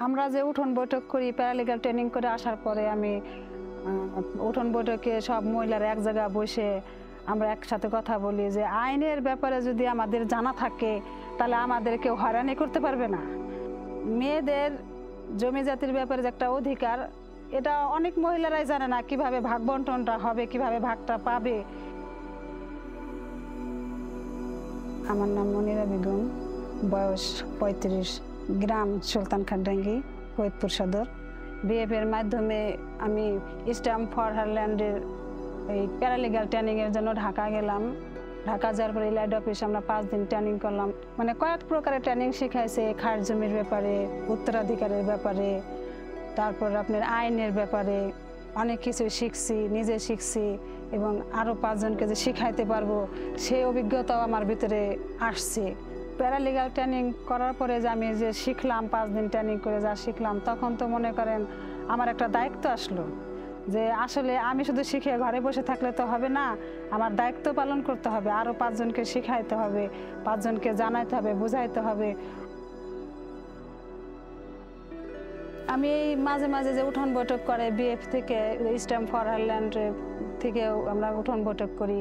আমরা যে উঠোন বৈঠক করি, প্যারালিগাল ট্রেনিং করে আসার পরে আমি উঠোন বৈঠকে সব মহিলারা এক জায়গায় বসে আমরা একসাথে কথা বলি যে আইনের ব্যাপারে যদি আমাদের জানা থাকে তাহলে আমাদের কেউ হয়রানি করতে পারবে না। মেয়েদের জমি জাতির ব্যাপারে যে একটা অধিকার, এটা অনেক মহিলারাই জানে না, কিভাবে ভাগ বন্টনটা হবে, কিভাবে ভাগটা পাবে। আমার নাম মনিরা বেগম, বয়স 35, গ্রাম সুলতানখানডাঙ্গি, ফরিদপুর সদর। বিএফের মাধ্যমে আমি স্ট্যাম্প ফর হারল্যান্ডের এই প্যারালিগাল ট্রেনিংয়ের জন্য ঢাকা গেলাম। ঢাকা যাওয়ার পরে ল্যান্ড অফিসে আমরা 5 দিন ট্রেনিং করলাম। মানে কয়েক প্রকারের ট্রেনিং শিখাইছে, খাস জমির ব্যাপারে, উত্তরাধিকারের ব্যাপারে, তারপর আপনার আইনের ব্যাপারে অনেক কিছু শিখছি, নিজে শিখছি এবং আরও 5 জনকে যে শিখাইতে পারবো সেই অভিজ্ঞতাও আমার ভিতরে আসছে। প্যারালিগাল ট্রেনিং করার পরে যে আমি যে শিখলাম, 5 দিন ট্রেনিং করে যা শিখলাম, তখন তো মনে করেন আমার একটা দায়িত্ব আসলো যে আসলে আমি শুধু শিখে ঘরে বসে থাকলে তো হবে না, আমার দায়িত্ব পালন করতে হবে, আরও 5 জনকে শিখাইতে হবে, 5 জনকে জানাইতে হবে, বুঝাইতে হবে। আমি এই মাঝে মাঝে যে উঠোন বৈঠক করে বিএফ থেকে, স্ট্যাম্প ফর হারল্যান্ড থেকেও আমরা উঠোন বৈঠক করি,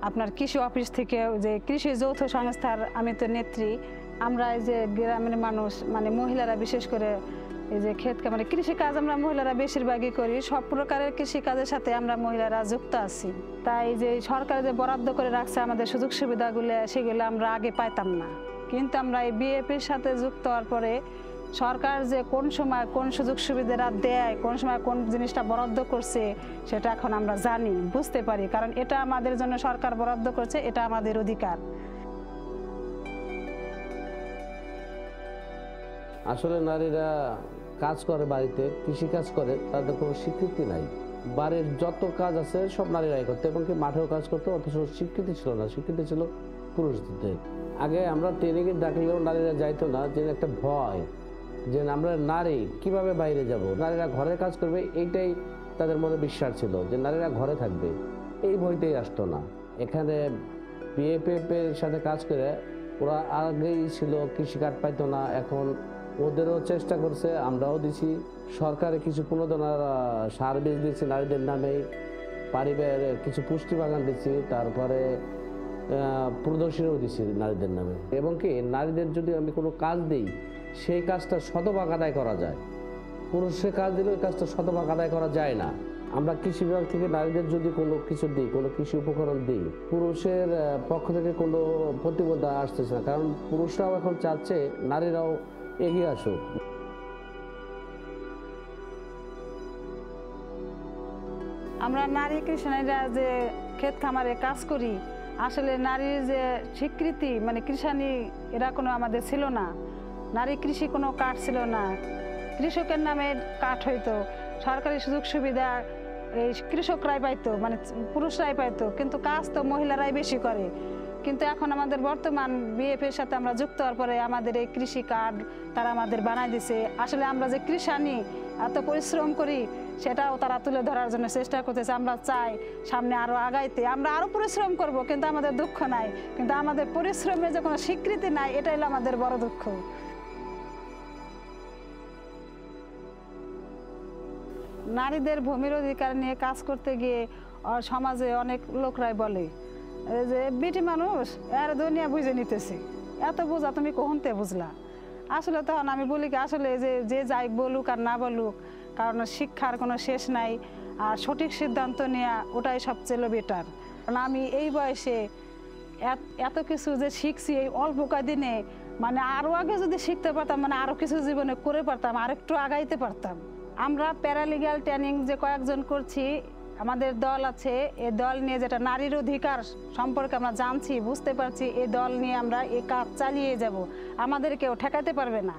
আপনার কৃষি অফিস থেকে যে কৃষি যৌথ সংস্থার আমি তো নেত্রী। আমরা এই যে গ্রামের মানুষ মানে মহিলারা বিশেষ করে এই যে ক্ষেত মানে কৃষিকাজ আমরা মহিলারা বেশিরভাগই করি, সব প্রকারের কৃষিকাজের সাথে আমরা মহিলারা যুক্ত আছি। তাই যে সরকার যে বরাদ্দ করে রাখছে আমাদের সুযোগ সুবিধাগুলো, সেগুলো আমরা আগে পাইতাম না, কিন্তু আমরা এই বিএফের সাথে যুক্ত হওয়ার পরে সরকার যে কোন সময় কোন সুযোগ সুবিধাটা দেয়, কোন সময় কোন জিনিসটা বরাদ্দ করছে সেটা এখন আমরা জানি, বুঝতে পারি, কারণ এটা আমাদের জন্য সরকার বরাদ্দ করছে, এটা আমাদের অধিকার। আসলে নারীরা কাজ করে, বাড়িতে কৃষি কাজ করে, তাদের কোনো স্বীকৃতি নাই। বাড়ির যত কাজ আছে সব নারীরাই করতো এবং কি মাঠেও কাজ করতো, অথচ স্বীকৃতি ছিল না, স্বীকৃতি ছিল পুরুষদের। আগে আমরা ট্রেনিংয়ে ডাকলেও নারীরা যাইতো না, যে একটা ভয় যে আমরা নারী কিভাবে বাইরে যাব, নারীরা ঘরে কাজ করবে, এইটাই তাদের মনে বিশ্বাস ছিল যে নারীরা ঘরে থাকবে, এই ভয়তেই আসতো না। এখানে বিএফএফ এর সাথে কাজ করে ওরা আগেই ছিল, কৃষি কার্ড পাইতো না, এখন ওদেরও চেষ্টা করছে, আমরাও দিছি। সরকারে কিছু প্রণোদনার সার বীজ দিচ্ছি নারীদের নামে, পারিবারিক কিছু পুষ্টি বাগান দিচ্ছি, তারপরে প্রদর্শনীও দিচ্ছি নারীদের নামে। এবং কি নারীদের যদি আমি কোনো কাজ দিই সেই কাজটা শতভাগ আদায় করা যায়, পুরুষের কাজ দিলে ওই কাজটা শতভাগ আদায় করা যায় না। আমরা কৃষি বিভাগ থেকে নারীদের যদি কোনো কিছু দিই, কোনো কৃষি উপকরণ দিই, পুরুষের পক্ষ থেকে কোনো প্রতিবন্ধা আসতেছে না, কারণ পুরুষরাও এখন চাচ্ছে নারীরাও এগিয়ে আসুক। আমরা নারী কৃষানীরা যে ক্ষেত খামারে কাজ করি, আসলে নারীর যে স্বীকৃতি মানে কৃষানী এরা কোনো আমাদের ছিল না, নারী কৃষি কোনো কার্ড ছিল না, কৃষকের নামে কার্ড হইতো, সরকারি সুযোগ সুবিধা এই কৃষকরাই পাইতো, মানে পুরুষরাই পাইতো, কিন্তু কাজ তো মহিলারাই বেশি করে। কিন্তু এখন আমাদের বর্তমান বিএফের সাথে আমরা যুক্ত হওয়ার পরে আমাদের এই কৃষি কার্ড তারা আমাদের বানাই দিছে। আসলে আমরা যে কৃষানী এত পরিশ্রম করি সেটাও তারা তুলে ধরার জন্য চেষ্টা করতেছে। আমরা চাই সামনে আরো আগাইতে, আমরা আরো পরিশ্রম করব, কিন্তু আমাদের দুঃখ নাই, কিন্তু আমাদের পরিশ্রমের যে কোনো স্বীকৃতি নাই, এটাই হলো আমাদের বড় দুঃখ। নারীদের ভূমির অধিকার নিয়ে কাজ করতে গিয়ে সমাজে অনেক লোকরাই বলে যে বিটি মানুষ এর দুনিয়া বুঝে নিতেছে, এত বোঝা তুমি কখনতে বুঝলা। আসলে তখন আমি বলি কি, আসলে যে যাই বলুক আর না বলুক, কারণ শিক্ষার কোনো শেষ নাই, আর সঠিক সিদ্ধান্ত নেওয়া ওটাই সবচেয়ে বেটার। কারণ আমি এই বয়সে এত কিছু যে শিখছি এই অল্প কদিনে, মানে আরও আগে যদি শিখতে পারতাম, মানে আরও কিছু জীবনে করে পারতাম, আরেকটু আগাইতে পারতাম। আমরা প্যারালিগাল ট্রেনিং যে কয়েকজন করছি, আমাদের দল আছে, এই দল নিয়ে যেটা নারীর অধিকার সম্পর্কে আমরা জানছি, বুঝতে পারছি, এই দল নিয়ে আমরা এই কাজ চালিয়ে যাব, আমাদের কেউ ঠেকাতে পারবে না।